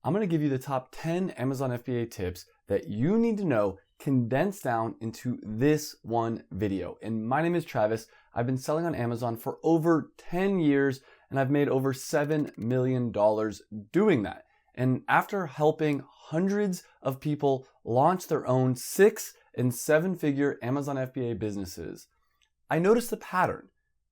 I'm going to give you the top 10 Amazon FBA tips that you need to know condensed down into this one video. And my name is Travis. I've been selling on Amazon for over 10 years and I've made over $7 million doing that. And after helping hundreds of people launch their own 6- and 7-figure Amazon FBA businesses, I noticed a pattern.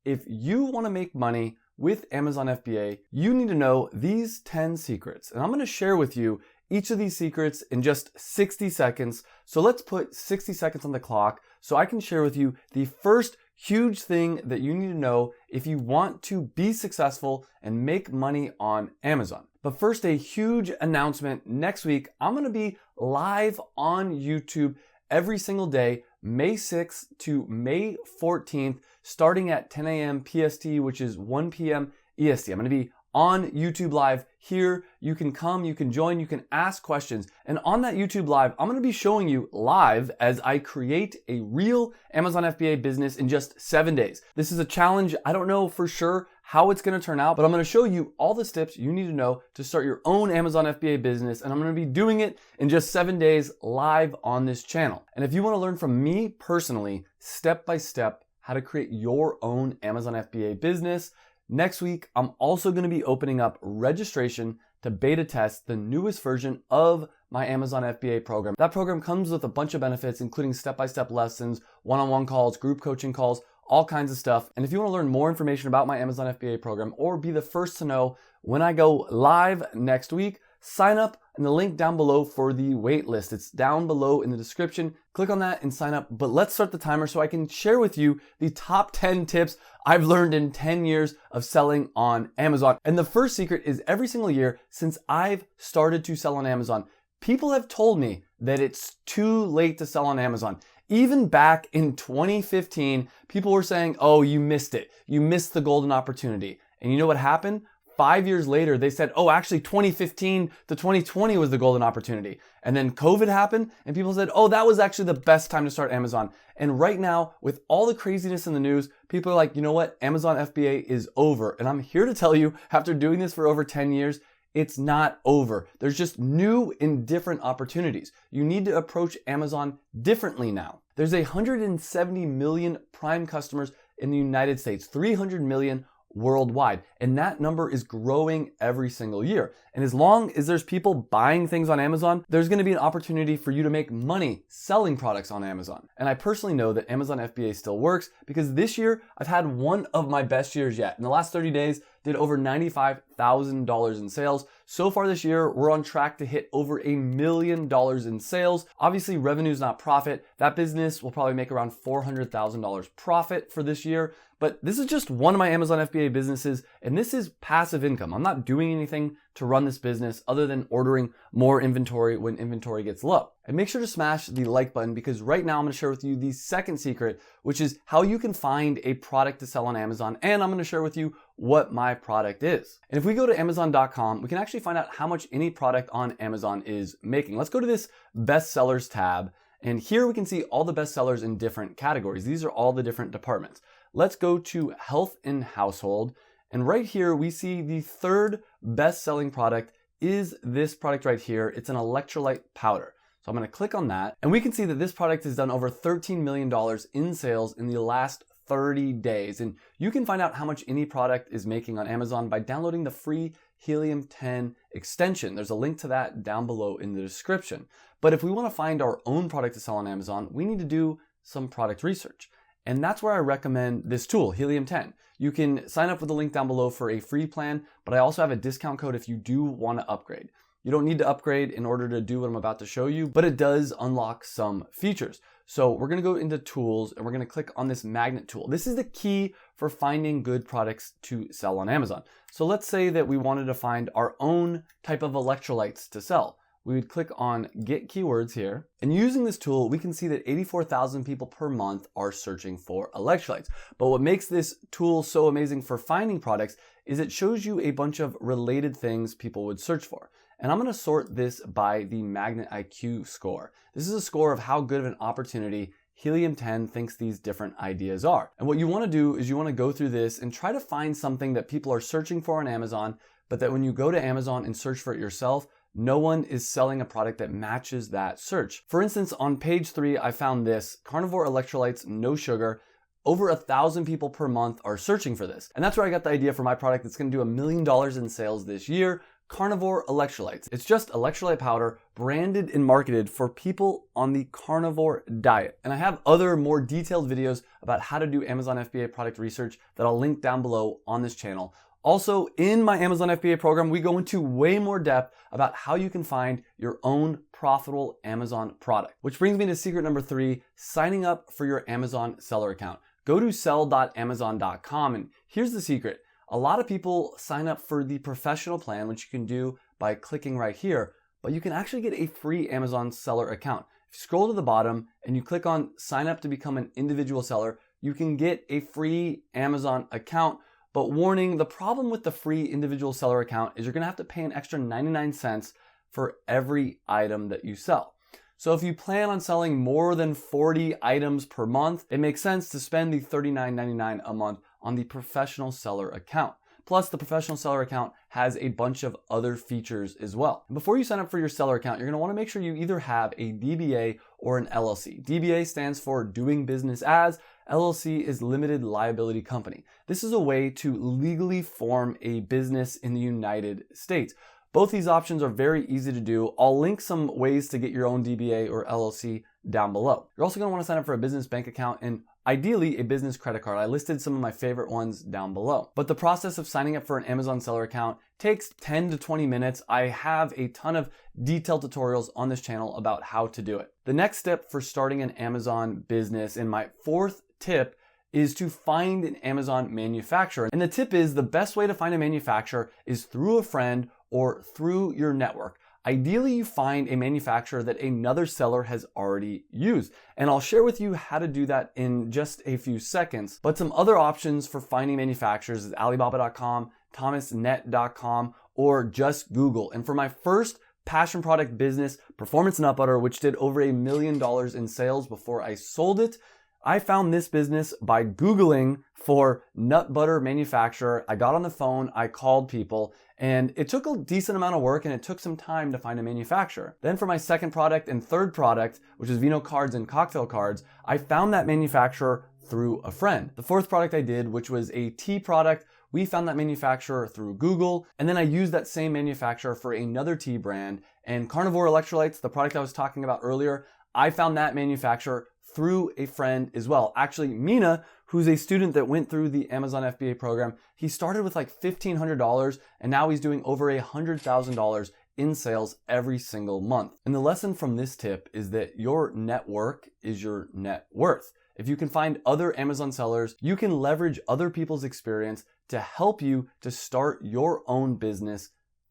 If you want to make money with Amazon FBA, you need to know these 10 secrets. And I'm going to share with you each of these secrets in just 60 seconds. So let's put 60 seconds on the clock so I can share with you the first huge thing that you need to know if you want to be successful and make money on Amazon. But first, a huge announcement. Next week, I'm going to be live on YouTube every single day, May 6th to May 14th, starting at 10 a.m. PST, which is 1 p.m. EST. I'm going to be on YouTube Live here. You can come, you can join, you can ask questions. And on that YouTube Live, I'm going to be showing you live as I create a real Amazon FBA business in just 7 days. This is a challenge. I don't know for sure how it's going to turn out, but I'm going to show you all the steps you need to know to start your own Amazon FBA business. And I'm going to be doing it in just 7 days live on this channel. And if you want to learn from me personally, step by step, how to create your own Amazon FBA business, next week, I'm also going to be opening up registration to beta test the newest version of my Amazon FBA program. That program comes with a bunch of benefits, including step-by-step lessons, one-on-one calls, group coaching calls, all kinds of stuff. And if you want to learn more information about my Amazon FBA program or be the first to know when I go live next week, sign up in the link down below for the wait list. It's down below in the description. Click on that and sign up. But let's start the timer so I can share with you the top 10 tips I've learned in 10 years of selling on Amazon. And the first secret is every single year since I've started to sell on Amazon, people have told me that it's too late to sell on Amazon. Even back in 2015, people were saying, oh, you missed it. You missed the golden opportunity. And you know what happened? 5 years later, they said, oh, actually 2015 to 2020 was the golden opportunity. And then COVID happened and people said, oh, that was actually the best time to start Amazon. And right now, with all the craziness in the news, people are like, you know what? Amazon FBA is over. And I'm here to tell you, after doing this for over 10 years, it's not over. There's just new and different opportunities. You need to approach Amazon differently now. There's 170 million Prime customers in the United States, 300 million worldwide. And that number is growing every single year. And as long as there's people buying things on Amazon, there's going to be an opportunity for you to make money selling products on Amazon. And I personally know that Amazon FBA still works because this year I've had one of my best years yet. In the last 30 days, did over $95,000 in sales. So far this year, we're on track to hit over $1 million in sales. Obviously, revenue is not profit. That business will probably make around $400,000 profit for this year. But this is just one of my Amazon FBA businesses, and this is passive income. I'm not doing anything to run this business other than ordering more inventory when inventory gets low. And make sure to smash the like button because right now I'm going to share with you the second secret, which is how you can find a product to sell on Amazon. And I'm going to share with you what my product is. And if we go to Amazon.com, we can actually find out how much any product on Amazon is making. Let's go to this bestsellers tab. And here we can see all the bestsellers in different categories. These are all the different departments. Let's go to health and household. And right here, we see the third best-selling product is this product right here. It's an electrolyte powder. So I'm going to click on that. And we can see that this product has done over $13 million in sales in the last 30 days. And you can find out how much any product is making on Amazon by downloading the free Helium 10 extension. There's a link to that down below in the description. But if we want to find our own product to sell on Amazon, we need to do some product research. And that's where I recommend this tool, Helium 10. You can sign up with the link down below for a free plan, but I also have a discount code if you do want to upgrade. You don't need to upgrade in order to do what I'm about to show you, but it does unlock some features. So we're going to go into tools and we're going to click on this magnet tool. This is the key for finding good products to sell on Amazon. So let's say that we wanted to find our own type of electrolytes to sell. We would click on Get Keywords here. And using this tool, we can see that 84,000 people per month are searching for electrolytes. But what makes this tool so amazing for finding products is it shows you a bunch of related things people would search for. And I'm going to sort this by the Magnet IQ score. This is a score of how good of an opportunity Helium 10 thinks these different ideas are. And what you want to do is you want to go through this and try to find something that people are searching for on Amazon, but that when you go to Amazon and search for it yourself, no one is selling a product that matches that search. For instance, on page 3, I found this: carnivore electrolytes, no sugar. Over 1,000 people per month are searching for this. And that's where I got the idea for my product that's gonna do $1 million in sales this year: carnivore electrolytes. It's just electrolyte powder branded and marketed for people on the carnivore diet. And I have other more detailed videos about how to do Amazon FBA product research that I'll link down below on this channel. Also, in my Amazon FBA program, we go into way more depth about how you can find your own profitable Amazon product. Which brings me to secret number 3, signing up for your Amazon seller account. Go to sell.amazon.com, and here's the secret. A lot of people sign up for the professional plan, which you can do by clicking right here, but you can actually get a free Amazon seller account. If you scroll to the bottom and you click on sign up to become an individual seller, you can get a free Amazon account. But warning, the problem with the free individual seller account is you're gonna have to pay an extra 99 cents for every item that you sell. So if you plan on selling more than 40 items per month, it makes sense to spend the $39.99 a month on the professional seller account. Plus, the professional seller account has a bunch of other features as well. And before you sign up for your seller account, you're gonna wanna make sure you either have a DBA or an LLC. DBA stands for doing business as, LLC is limited liability company. This is a way to legally form a business in the United States. Both these options are very easy to do. I'll link some ways to get your own DBA or LLC down below. You're also gonna wanna sign up for a business bank account and ideally a business credit card. I listed some of my favorite ones down below. But the process of signing up for an Amazon seller account takes 10 to 20 minutes. I have a ton of detailed tutorials on this channel about how to do it. The next step for starting an Amazon business, and my 4th tip, is to find an Amazon manufacturer. And the tip is the best way to find a manufacturer is through a friend or through your network. Ideally, you find a manufacturer that another seller has already used. And I'll share with you how to do that in just a few seconds. But some other options for finding manufacturers is Alibaba.com, Thomasnet.com, or just Google. And for my first passion product business, Performance Nut Butter, which did over $1 million in sales before I sold it, I found this business by Googling for nut butter manufacturer. I got on the phone, I called people, and it took a decent amount of work and it took some time to find a manufacturer. Then for my second product and third product, which is Vino cards and cocktail cards, I found that manufacturer through a friend. The fourth product I did, which was a tea product, we found that manufacturer through Google, and then I used that same manufacturer for another tea brand. And carnivore electrolytes, the product I was talking about earlier, I found that manufacturer through a friend as well. Actually, Mina, who's a student that went through the Amazon FBA program, he started with like $1,500 and now he's doing over $100,000 in sales every single month. And the lesson from this tip is that your network is your net worth. If you can find other Amazon sellers, you can leverage other people's experience to help you to start your own business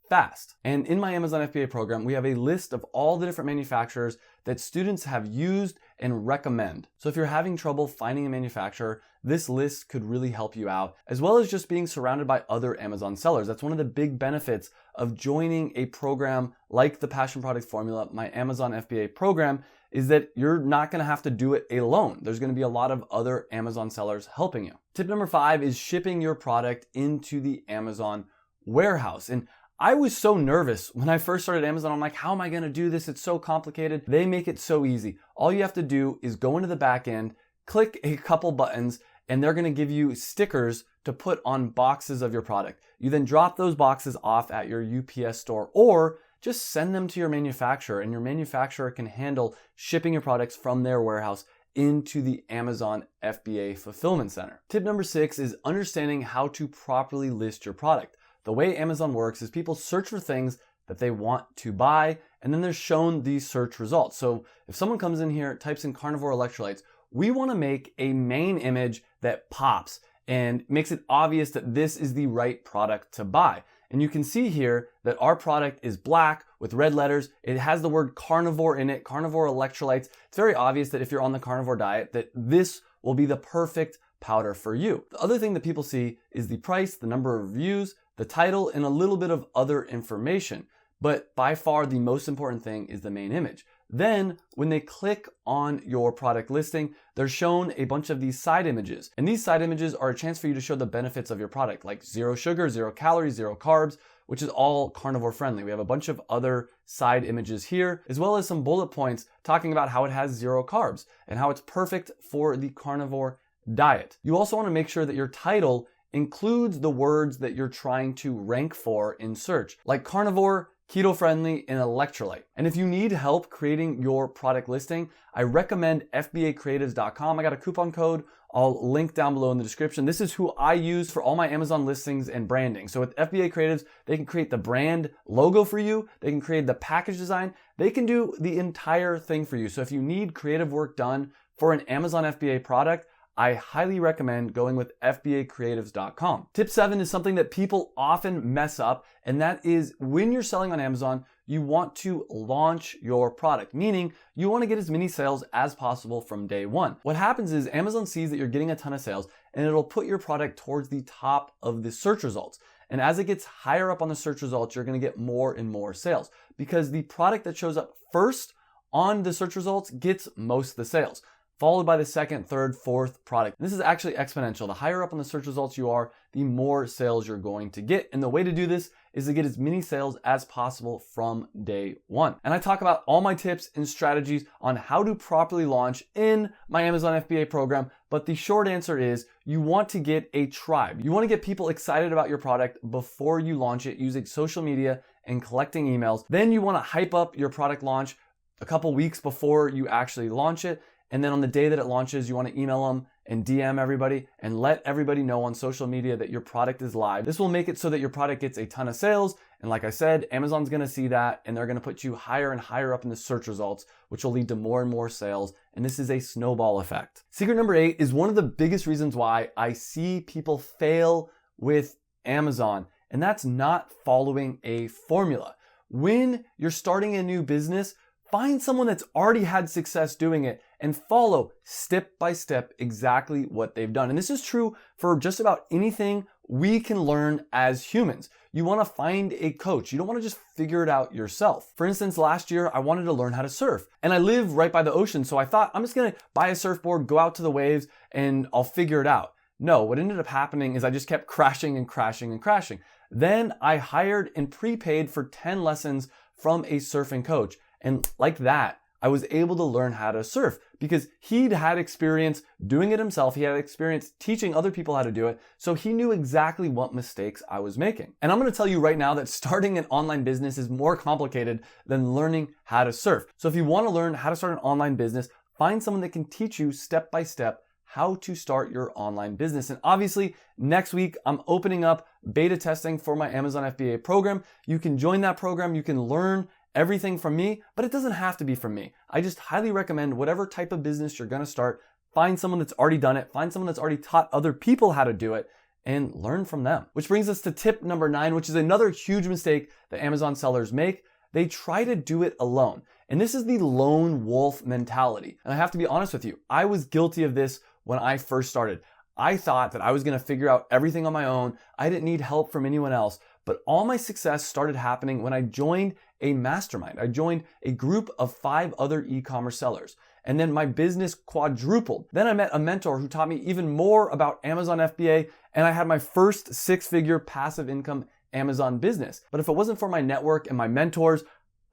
fast. And in my Amazon FBA program, we have a list of all the different manufacturers that students have used and recommend. So if you're having trouble finding a manufacturer, this list could really help you out, as well as just being surrounded by other Amazon sellers. That's one of the big benefits of joining a program like the Passion Product Formula, my Amazon FBA program, is that you're not gonna have to do it alone. There's gonna be a lot of other Amazon sellers helping you. Tip number 5 is shipping your product into the Amazon warehouse. And I was so nervous when I first started Amazon. I'm like, how am I gonna do this? It's so complicated. They make it so easy. All you have to do is go into the back end, click a couple buttons, and they're gonna give you stickers to put on boxes of your product. You then drop those boxes off at your UPS store, or just send them to your manufacturer, and your manufacturer can handle shipping your products from their warehouse into the Amazon FBA fulfillment center. Tip number 6 is understanding how to properly list your product. The way Amazon works is people search for things that they want to buy, and then they're shown these search results. So if someone comes in here, types in carnivore electrolytes, we want to make a main image that pops and makes it obvious that this is the right product to buy. And you can see here that our product is black with red letters. It has the word carnivore in it, carnivore electrolytes. It's very obvious that if you're on the carnivore diet, that this will be the perfect powder for you. The other thing that people see is the price, the number of reviews, the title, and a little bit of other information. But by far the most important thing is the main image. Then when they click on your product listing, they're shown a bunch of these side images. And these side images are a chance for you to show the benefits of your product, like 0 sugar, 0 calories, 0 carbs, which is all carnivore friendly. We have a bunch of other side images here, as well as some bullet points talking about how it has 0 carbs and how it's perfect for the carnivore diet. You also want to make sure that your title includes the words that you're trying to rank for in search, like carnivore, keto friendly, and electrolyte. And if you need help creating your product listing, I recommend FBAcreatives.com. I got a coupon code I'll link down below in the description. This is who I use for all my Amazon listings and branding. So with FBA Creatives, they can create the brand logo for you. They can create the package design. They can do the entire thing for you. So if you need creative work done for an Amazon FBA product, I highly recommend going with FBAcreatives.com. Tip 7 is something that people often mess up, and that is when you're selling on Amazon, you want to launch your product, meaning you want to get as many sales as possible from day one. What happens is Amazon sees that you're getting a ton of sales, and it'll put your product towards the top of the search results. And as it gets higher up on the search results, you're going to get more and more sales because the product that shows up first on the search results gets most of the sales, followed by the second, third, fourth product. This is actually exponential. The higher up on the search results you are, the more sales you're going to get. And the way to do this is to get as many sales as possible from day one. And I talk about all my tips and strategies on how to properly launch in my Amazon FBA program. But the short answer is you want to get a tribe. You want to get people excited about your product before you launch it using social media and collecting emails. Then you want to hype up your product launch a couple weeks before you actually launch it. And then on the day that it launches, you want to email them and DM everybody and let everybody know on social media that your product is live. This will make it so that your product gets a ton of sales. And like I said, Amazon's going to see that and they're going to put you higher and higher up in the search results, which will lead to more and more sales. And this is a snowball effect. Secret number 8 is one of the biggest reasons why I see people fail with Amazon, and that's not following a formula. When you're starting a new business, find someone that's already had success doing it and follow step by step exactly what they've done. And this is true for just about anything we can learn as humans. You want to find a coach. You don't want to just figure it out yourself. For instance, last year, I wanted to learn how to surf. And I live right by the ocean, so I thought, I'm just going to buy a surfboard, go out to the waves, and I'll figure it out. No, what ended up happening is I just kept crashing and crashing and crashing. Then I hired and prepaid for 10 lessons from a surfing coach. And like that, I was able to learn how to surf because he'd had experience doing it himself. He had experience teaching other people how to do it. So he knew exactly what mistakes I was making. And I'm going to tell you right now that starting an online business is more complicated than learning how to surf. So if you want to learn how to start an online business, find someone that can teach you step by step how to start your online business. And obviously, next week, I'm opening up beta testing for my Amazon FBA program. You can join that program. You can learn everything from me, but it doesn't have to be from me. I just highly recommend whatever type of business you're going to start, find someone that's already done it, find someone that's already taught other people how to do it, and learn from them. Which brings us to tip number 9, which is another huge mistake that Amazon sellers make. They try to do it alone. And this is the lone wolf mentality. And I have to be honest with you, I was guilty of this when I first started. I thought that I was going to figure out everything on my own. I didn't need help from anyone else. But all my success started happening when I joined a mastermind. I joined a group of 5 other e-commerce sellers. And then my business quadrupled. Then I met a mentor who taught me even more about Amazon FBA, and I had my first 6-figure passive income Amazon business. But if it wasn't for my network and my mentors,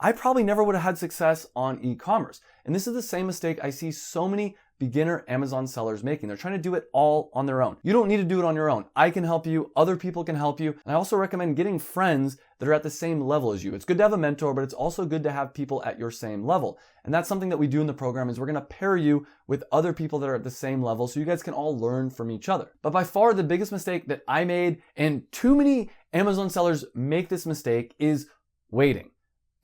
I probably never would have had success on e-commerce. And this is the same mistake I see so many beginner Amazon sellers making. They're trying to do it all on their own. You don't need to do it on your own. I can help you. Other people can help you. And I also recommend getting friends that are at the same level as you. It's good to have a mentor, but it's also good to have people at your same level. And that's something that we do in the program is we're going to pair you with other people that are at the same level so you guys can all learn from each other. But by far the biggest mistake that I made, and too many Amazon sellers make this mistake, is waiting.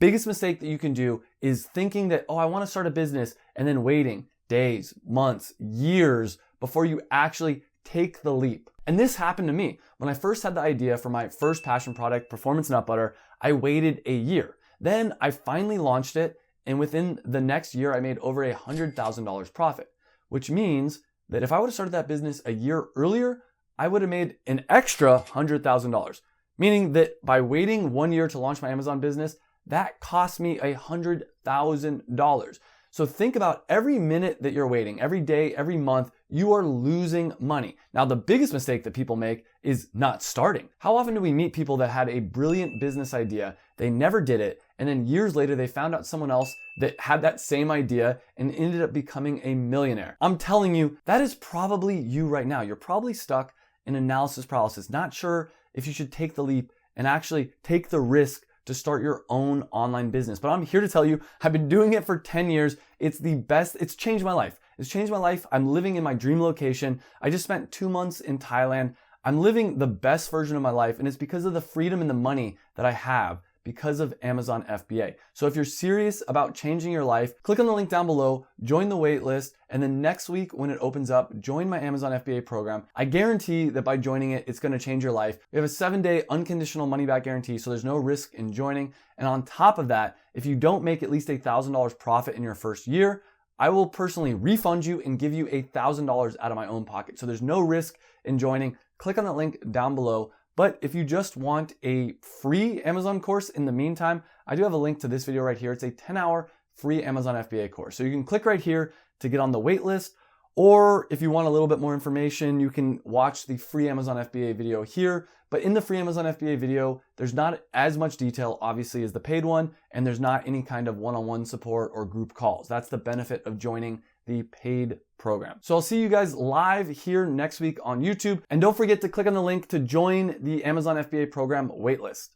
Biggest mistake that you can do is thinking that, oh, I want to start a business, and then waiting days, months, years before you actually take the leap. And this happened to me. When I first had the idea for my first passion product, Performance Nut Butter, I waited a year. Then I finally launched it, and within the next year, I made over $100,000 profit, which means that if I would have started that business a year earlier, I would have made an extra $100,000. Meaning that by waiting 1 year to launch my Amazon business, that cost me $100,000. So think about every minute that you're waiting, every day, every month, you are losing money. Now, the biggest mistake that people make is not starting. How often do we meet people that had a brilliant business idea, they never did it, and then years later they found out someone else that had that same idea and ended up becoming a millionaire? I'm telling you, that is probably you right now. You're probably stuck in analysis paralysis, not sure if you should take the leap and actually take the risk to start your own online business. But I'm here to tell you, I've been doing it for 10 years. It's the best. It's changed my life. It's changed my life. I'm living in my dream location. I just spent 2 months in Thailand. I'm living the best version of my life, and it's because of the freedom and the money that I have because of Amazon FBA. So if you're serious about changing your life, click on the link down below, join the wait list, and then next week when it opens up, join my Amazon FBA program. I guarantee that by joining it, it's gonna change your life. We have a 7-day unconditional money back guarantee, so there's no risk in joining. And on top of that, if you don't make at least $1,000 profit in your first year, I will personally refund you and give you $1,000 out of my own pocket. So there's no risk in joining. Click on that link down below. But if you just want a free Amazon course in the meantime, I do have a link to this video right here. It's a 10-hour free Amazon FBA course. So you can click right here to get on the wait list. Or if you want a little bit more information, you can watch the free Amazon FBA video here. But in the free Amazon FBA video, there's not as much detail, obviously, as the paid one, and there's not any kind of one-on-one support or group calls. That's the benefit of joining the paid program. So I'll see you guys live here next week on YouTube. And don't forget to click on the link to join the Amazon FBA program waitlist.